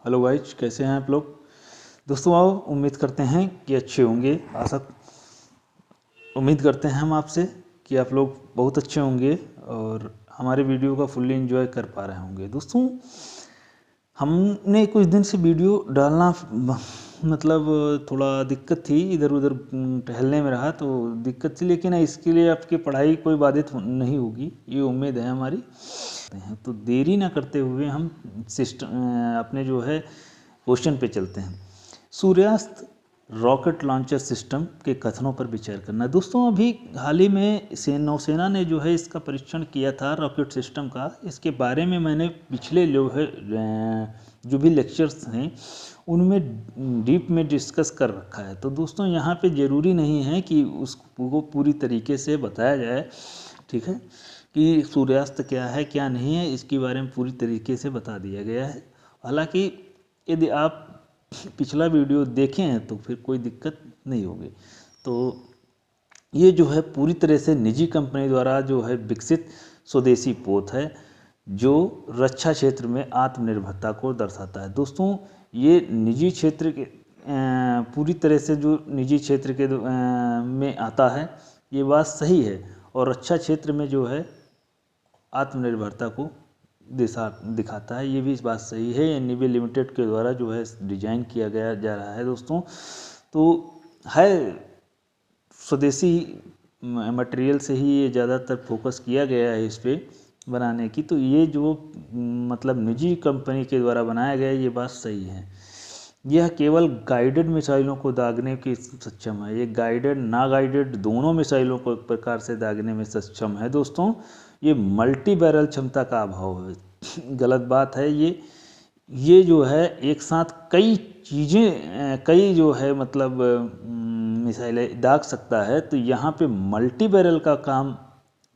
Hello guys, कैसे हैं आप लोग। दोस्तों आओ, उम्मीद करते हैं कि अच्छे होंगे। उम्मीद करते हैं हम आपसे कि आप लोग बहुत अच्छे होंगे और हमारे वीडियो का फुल्ली एंजॉय कर पा रहे होंगे। दोस्तों हमने कुछ दिन से वीडियो डालना मतलब थोड़ा दिक्कत थी, इधर उधर टहलने में रहा तो दिक्कत थी, लेकिन इसके लिए आपकी पढ़ाई कोई बाधित नहीं होगी, ये उम्मीद है हमारी। तो देरी ना करते हुए हम अपने जो है क्वेश्चन पे चलते हैं। सूर्यास्त रॉकेट लॉन्चर सिस्टम के कथनों पर विचार करना। दोस्तों अभी हाल ही में नौसेना ने जो है इसका परीक्षण किया था रॉकेट सिस्टम का। इसके बारे में मैंने पिछले जो भी लेक्चर्स हैं उनमें डीप में डिस्कस कर रखा है। तो दोस्तों यहाँ पे ज़रूरी नहीं है कि उसको पूरी तरीके से बताया जाए, ठीक है, कि सूर्यास्त क्या है क्या नहीं है, इसके बारे में पूरी तरीके से बता दिया गया है। हालांकि यदि आप पिछला वीडियो देखें हैं तो फिर कोई दिक्कत नहीं होगी। तो ये जो है पूरी तरह से निजी कंपनी द्वारा जो है विकसित स्वदेशी पोत है जो रक्षा क्षेत्र में आत्मनिर्भरता को दर्शाता है। दोस्तों ये निजी क्षेत्र के पूरी तरह से जो निजी क्षेत्र के में आता है, ये बात सही है, और रक्षा क्षेत्र में जो है आत्मनिर्भरता को दिखाता है, ये भी इस बात सही है। ये नेवी लिमिटेड के द्वारा जो है डिजाइन किया गया जा रहा है। दोस्तों तो है स्वदेशी मटेरियल से ही ये ज़्यादातर फोकस किया गया है इस पे बनाने की। तो ये जो मतलब निजी कंपनी के द्वारा बनाया गया है, ये बात सही है। यह केवल गाइडेड मिसाइलों को दागने की सक्षम है। ये गाइडेड ना गाइडेड दोनों मिसाइलों को एक प्रकार से दागने में सक्षम है। दोस्तों ये मल्टी बैरल क्षमता का अभाव है, गलत बात है। ये जो है एक साथ कई चीज़ें कई जो है मतलब मिसाइलें दाग सकता है। तो यहाँ पे मल्टी बैरल का काम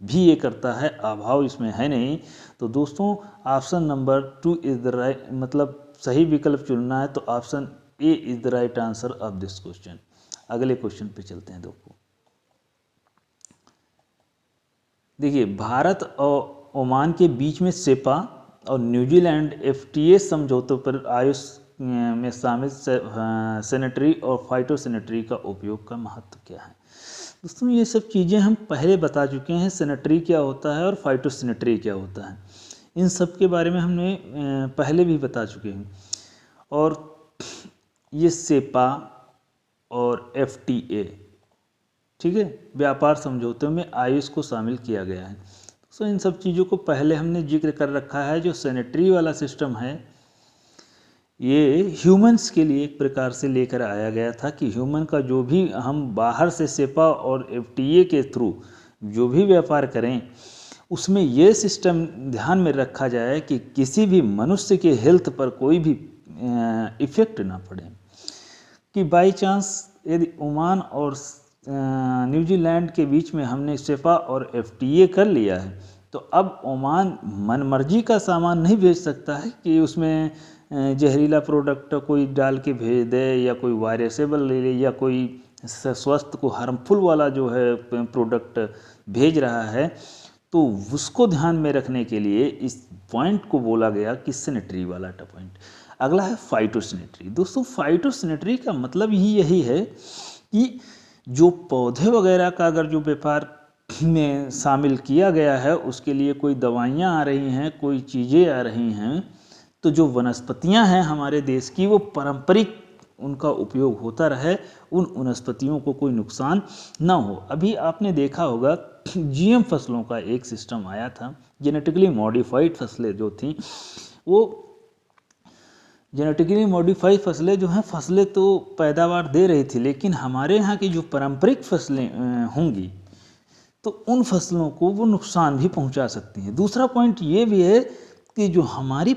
भी ये करता है, अभाव इसमें है नहीं। तो दोस्तों option number 2 is the right, मतलब सही विकल्प चुनना है तो option A is the right answer of this question. अगले क्वेश्चन पे चलते हैं। देखिए भारत और ओमान के बीच में सेपा और न्यूजीलैंड FTA समझौतों पर आयुष में शामिल सैनिटरी और फाइटोसैनिटरी का उपयोग का महत्व क्या है। दोस्तों ये सब चीज़ें हम पहले बता चुके हैं, सैनिटरी क्या होता है और फाइटोसैनिटरी क्या होता है, इन सब के बारे में हमने पहले भी बता चुके हैं। और ये सेपा और FTA, ठीक है, व्यापार समझौते में आयुष को शामिल किया गया है। तो इन सब चीज़ों को पहले हमने जिक्र कर रखा है। जो सैनिटरी वाला सिस्टम है ये ह्यूमंस के लिए एक प्रकार से लेकर आया गया था कि ह्यूमन का जो भी हम बाहर से सेपा और FTA के थ्रू जो भी व्यापार करें उसमें ये सिस्टम ध्यान में रखा जाए कि किसी भी मनुष्य के हेल्थ पर कोई भी इफ़ेक्ट ना पड़े, कि बाई चांस यदि ओमान और न्यूजीलैंड के बीच में हमने सेपा और FTA कर लिया है तो अब ओमान मनमर्जी का सामान नहीं भेज सकता है कि उसमें जहरीला प्रोडक्ट कोई डाल के भेज दे या कोई वायरसेबल ले ले या कोई स्वास्थ्य को हार्मफुल वाला जो है प्रोडक्ट भेज रहा है। तो उसको ध्यान में रखने के लिए इस पॉइंट को बोला गया कि सैनिटरी वाला पॉइंट। अगला है फाइटोसैनिटरी। दोस्तों फाइटोसैनिटरी का मतलब ही यही है कि जो पौधे वगैरह का अगर जो व्यापार में शामिल किया गया है उसके लिए कोई दवाइयाँ आ रही हैं, कोई चीज़ें आ रही हैं, तो जो वनस्पतियाँ हैं हमारे देश की वो पारंपरिक उनका उपयोग होता रहे, उन वनस्पतियों को कोई नुकसान ना हो। अभी आपने देखा होगा GM फसलों का एक सिस्टम आया था, जेनेटिकली मॉडिफाइड फसलें जो थी, वो जेनेटिकली मॉडिफाइड फसलें जो हैं फसलें तो पैदावार दे रही थी, लेकिन हमारे यहाँ की जो पारंपरिक फसलें होंगी तो उन फसलों को वो नुकसान भी पहुँचा सकती हैं। दूसरा पॉइंट ये भी है कि जो हमारी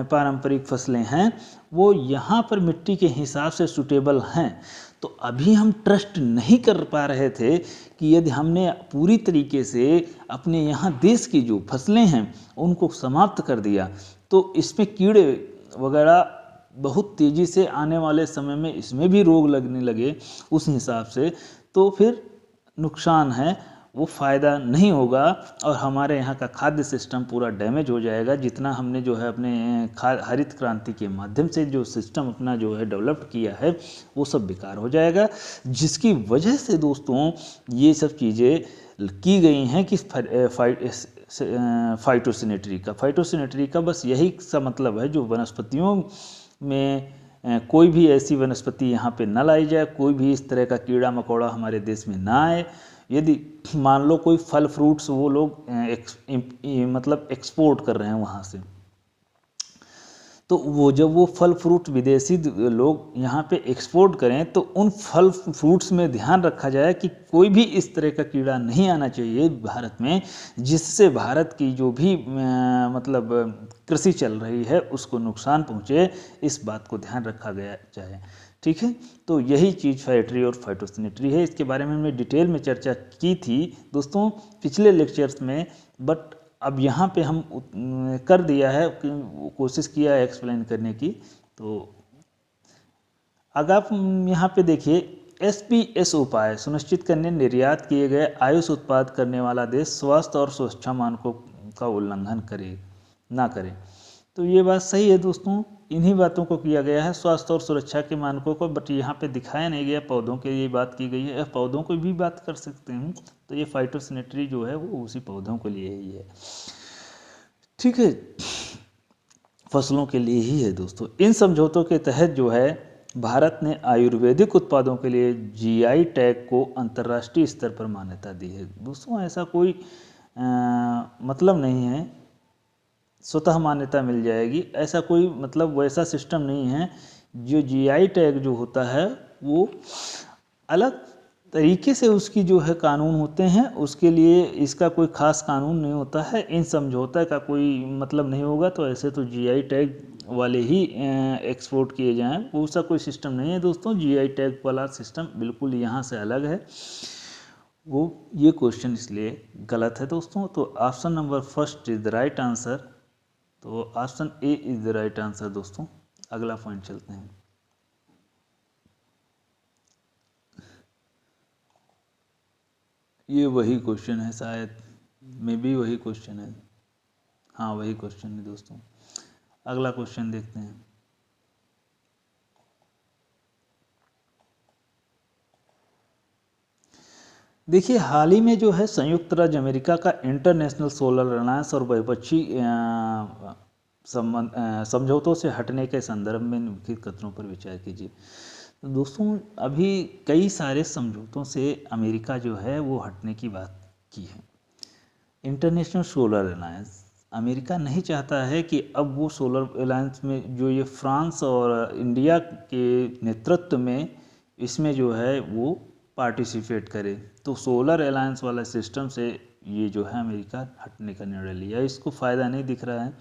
पारंपरिक फसलें हैं वो यहाँ पर मिट्टी के हिसाब से सूटेबल हैं। तो अभी हम ट्रस्ट नहीं कर पा रहे थे कि यदि हमने पूरी तरीके से अपने यहाँ देश की जो फसलें हैं उनको समाप्त कर दिया तो इसमें कीड़े वगैरह बहुत तेज़ी से आने वाले समय में इसमें भी रोग लगने लगे उस हिसाब से, तो फिर नुकसान है। वो फ़ायदा नहीं होगा और हमारे यहाँ का खाद्य सिस्टम पूरा डैमेज हो जाएगा। जितना हमने जो है अपने हरित क्रांति के माध्यम से जो सिस्टम अपना जो है डेवलप किया है वो सब बेकार हो जाएगा, जिसकी वजह से दोस्तों ये सब चीज़ें की गई हैं कि फाइटोसैनिटरी का बस यही सा मतलब है, जो वनस्पतियों में कोई भी ऐसी वनस्पति यहाँ पे न लाई जाए, कोई भी इस तरह का कीड़ा मकोड़ा हमारे देश में ना आए। यदि मान लो कोई फल फ्रूट्स वो लोग मतलब एक्सपोर्ट कर रहे हैं वहाँ से, तो वो जब वो फल फ्रूट विदेशी लोग यहाँ पे एक्सपोर्ट करें तो उन फल फ्रूट्स में ध्यान रखा जाए कि कोई भी इस तरह का कीड़ा नहीं आना चाहिए भारत में, जिससे भारत की जो भी मतलब कृषि चल रही है उसको नुकसान पहुँचे। इस बात को ध्यान रखा गया जाए, ठीक है। तो यही चीज़ फैक्ट्री और फाइटोसैनिटरी है। इसके बारे में हमने डिटेल में चर्चा की थी दोस्तों पिछले लेक्चर्स में, बट अब यहाँ पे हम कर दिया है, कोशिश किया है एक्सप्लेन करने की। तो अगर आप यहाँ पे देखिए, SPS उपाय सुनिश्चित करने निर्यात किए गए आयुष उत्पाद करने वाला देश स्वास्थ्य और सुरक्षा मानकों का उल्लंघन ना करे। तो ये बात सही है दोस्तों, इन्हीं बातों को किया गया है, स्वास्थ्य और सुरक्षा के मानकों को, बट यहाँ पे दिखाया नहीं गया। पौधों के लिए बात की गई है, पौधों को भी बात कर सकते हैं। तो ये फाइटोसैनिटरी जो है वो उसी पौधों के लिए ही है, ठीक है, फसलों के लिए ही है दोस्तों। इन समझौतों के तहत जो है भारत ने आयुर्वेदिक उत्पादों के लिए GI टैग को अंतर्राष्ट्रीय स्तर पर मान्यता दी है। दोस्तों ऐसा कोई मतलब नहीं है स्वतः मान्यता मिल जाएगी, ऐसा कोई मतलब वैसा सिस्टम नहीं है। जो GI टैग जो होता है वो अलग तरीके से उसकी जो है कानून होते हैं, उसके लिए इसका कोई ख़ास कानून नहीं होता है। इन समझौता का कोई मतलब नहीं होगा तो ऐसे तो GI टैग वाले ही एक्सपोर्ट किए जाएं, उसका कोई सिस्टम नहीं है दोस्तों। GI टैग वाला सिस्टम बिल्कुल यहाँ से अलग है, वो ये क्वेश्चन इसलिए गलत है दोस्तों। तो option number first is the right answer. तो option A is the right answer दोस्तों। अगला पॉइंट चलते हैं। ये वही क्वेश्चन है शायद, मे बी वही क्वेश्चन है, हाँ वही क्वेश्चन है दोस्तों। अगला क्वेश्चन देखते हैं। देखिए हाल ही में जो है संयुक्त राज्य अमेरिका का इंटरनेशनल सोलर अलायंस और बहुपक्षीय समझौतों से हटने के संदर्भ में निम्नलिखित कथनों पर विचार कीजिए। तो दोस्तों अभी कई सारे समझौतों से अमेरिका जो है वो हटने की बात की है। इंटरनेशनल सोलर अलायंस, अमेरिका नहीं चाहता है कि अब वो सोलर अलायंस में जो ये फ्रांस और इंडिया के नेतृत्व में इसमें जो है वो पार्टिसिपेट करे। तो सोलर अलायंस वाला सिस्टम से ये जो है अमेरिका हटने का निर्णय लिया, इसको फ़ायदा नहीं दिख रहा है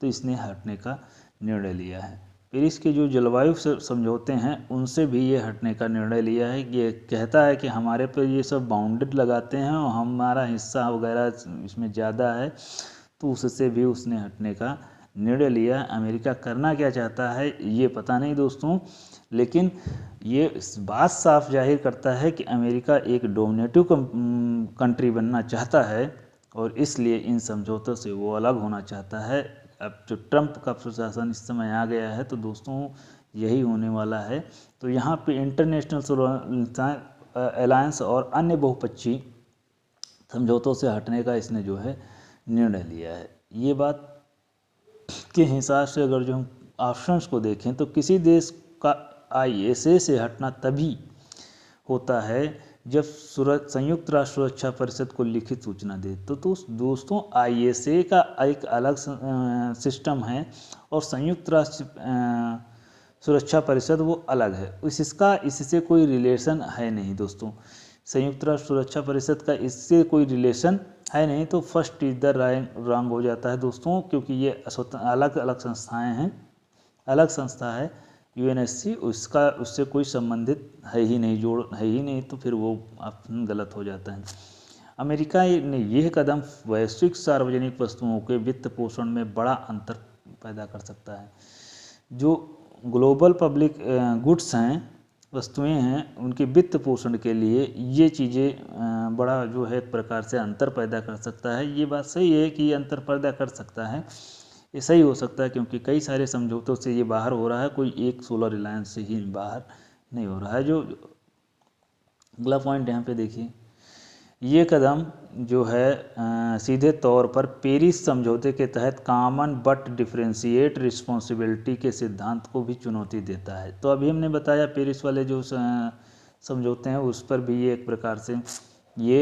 तो इसने हटने का निर्णय लिया है। पेरिस के जो जलवायु समझौते हैं उनसे भी ये हटने का निर्णय लिया है। ये कहता है कि हमारे पर ये सब बाउंडेड लगाते हैं और हमारा हिस्सा वगैरह इसमें ज़्यादा है, तो उससे भी उसने हटने का निर्णय लिया। अमेरिका करना क्या चाहता है ये पता नहीं दोस्तों, लेकिन ये इस बात साफ जाहिर करता है कि अमेरिका एक डोमिनेटिव कंट्री बनना चाहता है और इसलिए इन समझौतों से वो अलग होना चाहता है। अब जो ट्रंप का प्रशासन इस समय आ गया है तो दोस्तों यही होने वाला है। तो यहाँ पे इंटरनेशनल सोलर अलायंस और अन्य बहुपक्षीय समझौतों से हटने का इसने जो है निर्णय लिया है। ये बात के हिसाब से अगर जो हम ऑप्शंस को देखें तो किसी देश का ISA से हटना तभी होता है जब संयुक्त राष्ट्र सुरक्षा परिषद को लिखित सूचना दे। तो दोस्तों ISA का एक अलग सिस्टम है और संयुक्त राष्ट्र सुरक्षा परिषद वो अलग है, इससे कोई रिलेशन है नहीं दोस्तों। संयुक्त राष्ट्र सुरक्षा परिषद का इससे कोई रिलेशन है नहीं, तो फर्स्ट इज द रॉन्ग हो जाता है दोस्तों, क्योंकि ये अलग अलग संस्थाएं हैं, अलग संस्था है UNSC, उससे कोई संबंधित है ही नहीं, जोड़ है ही नहीं, तो फिर वो ऑप्शन गलत हो जाता है। अमेरिका ने यह कदम वैश्विक सार्वजनिक वस्तुओं के वित्त पोषण में बड़ा अंतर पैदा कर सकता है। जो ग्लोबल पब्लिक गुड्स हैं वस्तुएं हैं उनके वित्त पोषण के लिए ये चीज़ें बड़ा जो है एक प्रकार से अंतर पैदा कर सकता है। ये बात सही है कि ये अंतर पैदा कर सकता है, ये सही हो सकता है, क्योंकि कई सारे समझौतों से ये बाहर हो रहा है, कोई एक सोलर रिलायंस से ही बाहर नहीं हो रहा है। जो अगला पॉइंट यहाँ पे देखिए, ये कदम जो है सीधे तौर पर पेरिस समझौते के तहत कॉमन बट डिफरेंशिएट रिस्पॉन्सिबिलिटी के सिद्धांत को भी चुनौती देता है। तो अभी हमने बताया पेरिस वाले जो समझौते हैं उस पर भी ये एक प्रकार से ये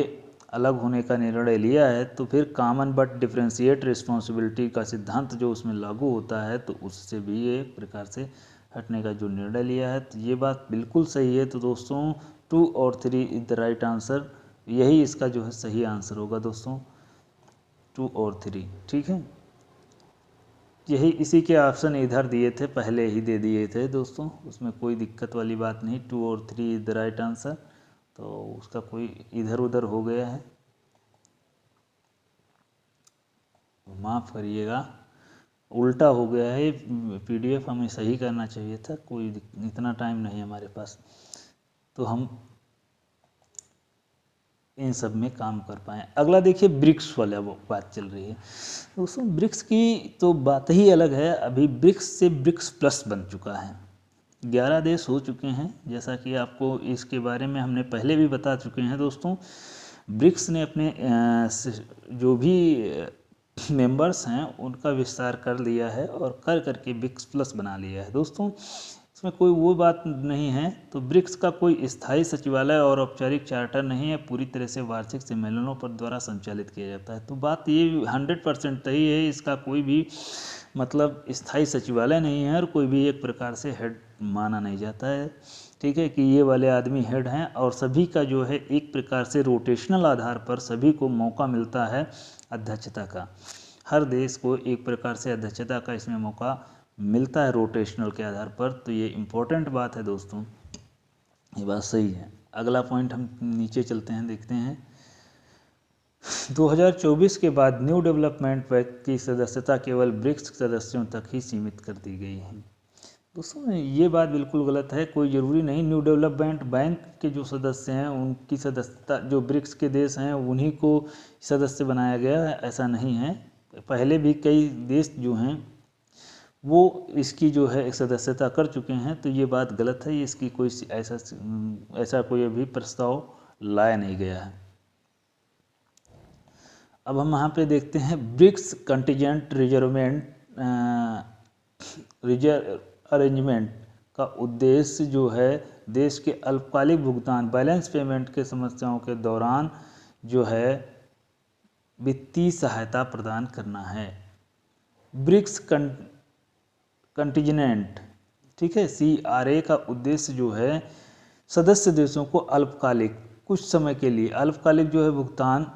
अलग होने का निर्णय लिया है। तो फिर कॉमन बट डिफरेंशिएट रिस्पॉन्सिबिलिटी का सिद्धांत जो उसमें लागू होता है तो उससे भी ये एक प्रकार से हटने का जो निर्णय लिया है, तो ये बात बिल्कुल सही है। तो दोस्तों 2 और 3 इज द राइट आंसर, यही इसका जो है सही आंसर होगा दोस्तों, 2 और 3, ठीक है। यही इसी के ऑप्शन इधर दिए थे, पहले ही दे दिए थे दोस्तों, उसमें कोई दिक्कत वाली बात नहीं। 2 और 3 इज द राइट आंसर, तो उसका कोई इधर उधर हो गया है, माफ़ करिएगा, उल्टा हो गया है। PDF हमें सही करना चाहिए था, कोई इतना टाइम नहीं हमारे पास, तो हम इन सब में काम कर पाएँ। अगला देखिए, ब्रिक्स वाला वो बात चल रही है दोस्तों। ब्रिक्स की तो बात ही अलग है। अभी ब्रिक्स से ब्रिक्स प्लस बन चुका है, 11 देश हो चुके हैं, जैसा कि आपको इसके बारे में हमने पहले भी बता चुके हैं दोस्तों। ब्रिक्स ने अपने जो भी मेंबर्स हैं उनका विस्तार कर लिया है और कर करके ब्रिक्स प्लस बना लिया है दोस्तों। इसमें कोई वो बात नहीं है। तो ब्रिक्स का कोई स्थायी सचिवालय और औपचारिक चार्टर नहीं है, पूरी तरह से वार्षिक सम्मेलनों पर द्वारा संचालित किया जाता है। तो बात ये 100% सही है, इसका कोई भी मतलब स्थायी सचिवालय नहीं है और कोई भी एक प्रकार से हेड माना नहीं जाता है, ठीक है, कि ये वाले आदमी हेड हैं। और सभी का जो है एक प्रकार से रोटेशनल आधार पर सभी को मौका मिलता है अध्यक्षता का, हर देश को एक प्रकार से अध्यक्षता का इसमें मौका मिलता है रोटेशनल के आधार पर। तो ये इम्पोर्टेंट बात है दोस्तों, ये बात सही है। अगला पॉइंट हम नीचे चलते हैं, देखते हैं। 2024 के बाद न्यू डेवलपमेंट बैंक की सदस्यता केवल ब्रिक्स सदस्यों तक ही सीमित कर दी गई है। दोस्तों ये बात बिल्कुल गलत है, कोई ज़रूरी नहीं न्यू डेवलपमेंट बैंक के जो सदस्य हैं उनकी सदस्यता, जो ब्रिक्स के देश हैं उन्हीं को सदस्य बनाया गया है, ऐसा नहीं है। पहले भी कई देश जो हैं वो इसकी जो है सदस्यता कर चुके हैं, तो ये बात गलत है। इसकी कोई ऐसा कोई अभी प्रस्ताव लाया नहीं गया है। अब हम यहाँ पे देखते हैं ब्रिक्स कंटिजेंट रिजर्व अरेंजमेंट का उद्देश्य जो है देश के अल्पकालिक भुगतान बैलेंस पेमेंट के समस्याओं के दौरान जो है वित्तीय सहायता प्रदान करना है। ब्रिक्स कंटिजेंट, ठीक है, CRA का उद्देश्य जो है सदस्य देशों को अल्पकालिक कुछ समय के लिए अल्पकालिक जो है भुगतान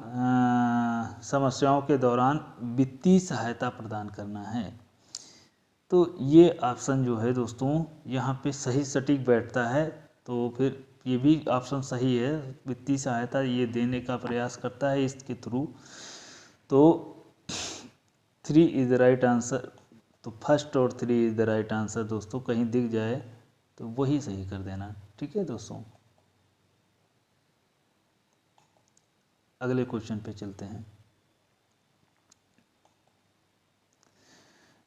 समस्याओं के दौरान वित्तीय सहायता प्रदान करना है। तो ये ऑप्शन जो है दोस्तों यहाँ पे सही सटीक बैठता है, तो फिर ये भी ऑप्शन सही है, वित्तीय सहायता ये देने का प्रयास करता है इसके थ्रू। तो 3 इज द राइट आंसर। तो फर्स्ट और 3 इज द राइट आंसर दोस्तों, कहीं दिख जाए तो वही सही कर देना, ठीक है दोस्तों। अगले क्वेश्चन पे चलते हैं।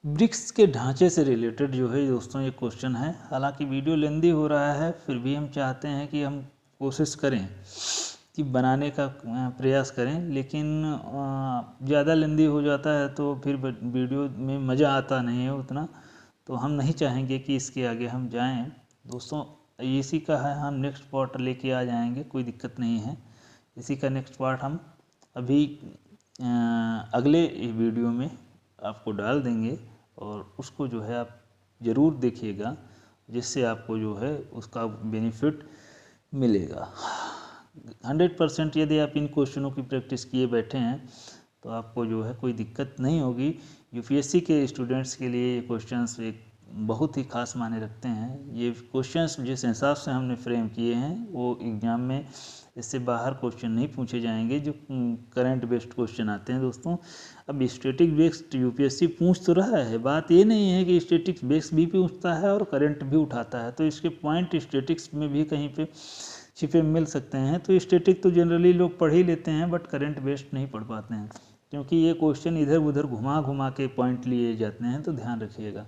ब्रिक्स के ढांचे से रिलेटेड जो है दोस्तों ये क्वेश्चन है। हालांकि वीडियो लेंदी हो रहा है, फिर भी हम चाहते हैं कि हम कोशिश करें कि बनाने का प्रयास करें, लेकिन ज़्यादा लेंदी हो जाता है तो फिर वीडियो में मज़ा आता नहीं है उतना, तो हम नहीं चाहेंगे कि इसके आगे हम जाएं दोस्तों। इसी का है, हम नेक्स्ट पार्ट लेके आ जाएंगे, कोई दिक्कत नहीं है। इसी का नेक्स्ट पार्ट हम अभी अगले वीडियो में आपको डाल देंगे और उसको जो है आप ज़रूर देखिएगा, जिससे आपको जो है उसका बेनिफिट मिलेगा 100%। यदि आप इन क्वेश्चनों की प्रैक्टिस किए बैठे हैं तो आपको जो है कोई दिक्कत नहीं होगी। UPSC के स्टूडेंट्स के लिए ये क्वेश्चंस एक बहुत ही खास मायने रखते हैं। ये क्वेश्चंस जिस हिसाब से हमने फ्रेम किए हैं वो एग्ज़ाम में इससे बाहर क्वेश्चन नहीं पूछे जाएंगे, जो करंट बेस्ड क्वेश्चन आते हैं दोस्तों। अब स्टैटिक बेस्ड यूपीएससी पूछ तो रहा है, बात ये नहीं है कि स्टैटिक बेस्ड भी पूछता है और करंट भी उठाता है, तो इसके पॉइंट स्टैटिक्स में भी कहीं पे छिपे मिल सकते हैं। तो स्टैटिक तो जनरली लोग पढ़ ही लेते हैं, बट करंट बेस्ड नहीं पढ़ पाते हैं, क्योंकि ये क्वेश्चन इधर उधर घुमा घुमा के पॉइंट लिए जाते हैं, तो ध्यान रखिएगा।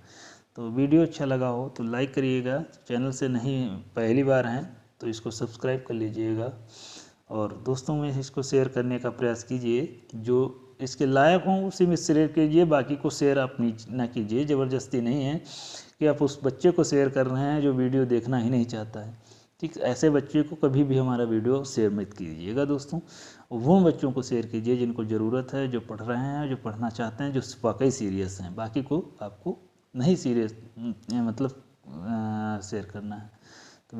तो वीडियो अच्छा लगा हो तो लाइक करिएगा, चैनल से नहीं पहली बार हैं तो इसको सब्सक्राइब कर लीजिएगा, और दोस्तों में इसको शेयर करने का प्रयास कीजिए। जो इसके लायक हों उसी में शेयर कीजिए, बाकी को शेयर आप ना कीजिए। ज़बरदस्ती नहीं है कि आप उस बच्चे को शेयर कर रहे हैं जो वीडियो देखना ही नहीं चाहता है, ठीक। ऐसे बच्चे को कभी भी हमारा वीडियो शेयर मत कीजिएगा दोस्तों। वो बच्चों को शेयर कीजिए जिनको ज़रूरत है, जो पढ़ रहे हैं, जो पढ़ना चाहते हैं, जो वाकई सीरियस हैं। बाकी को आपको नहीं सीरियस मतलब शेयर करना है। तो